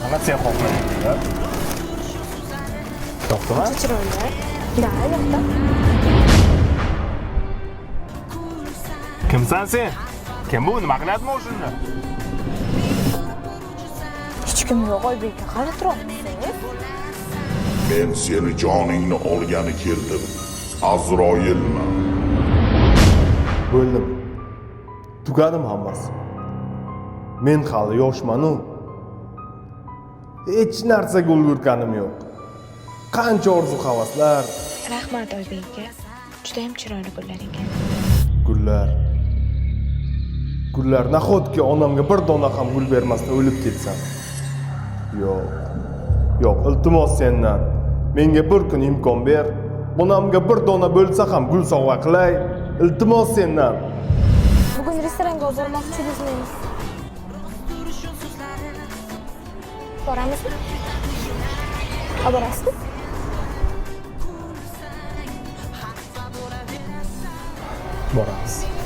Ana sen xohlaysan. Yo'qmi? Chiroyli. Da, yo'qda. Kimsan sen? Kim bu? Nima qilyapti o'shunda? Hech kim yo'q, Oybekka qarab turibsiz. Men seni joningni olgani keldim. Azroilman. Bo'ldim. Tugadim hammasi. Men hali yoshman-u. Hech narsaga ulgurganim yo'q. Qancha orzu-havaslar, Rahmat Oybekka. Juda ham chiroyli gullar ekan. gullar. Gullar nahotki onamga bir dona ham gul bermasdan o'lib ketsam. Yo'q. Yo'q, iltimos sendan. Menga bir kun imkon ber. Onamga bir dona bo'lsa ham gul sovg'a qilay. Iltimos sendan. Bugun restoranga bormoqchimizmi? Boramizmi? Borasizmi? Boramiz.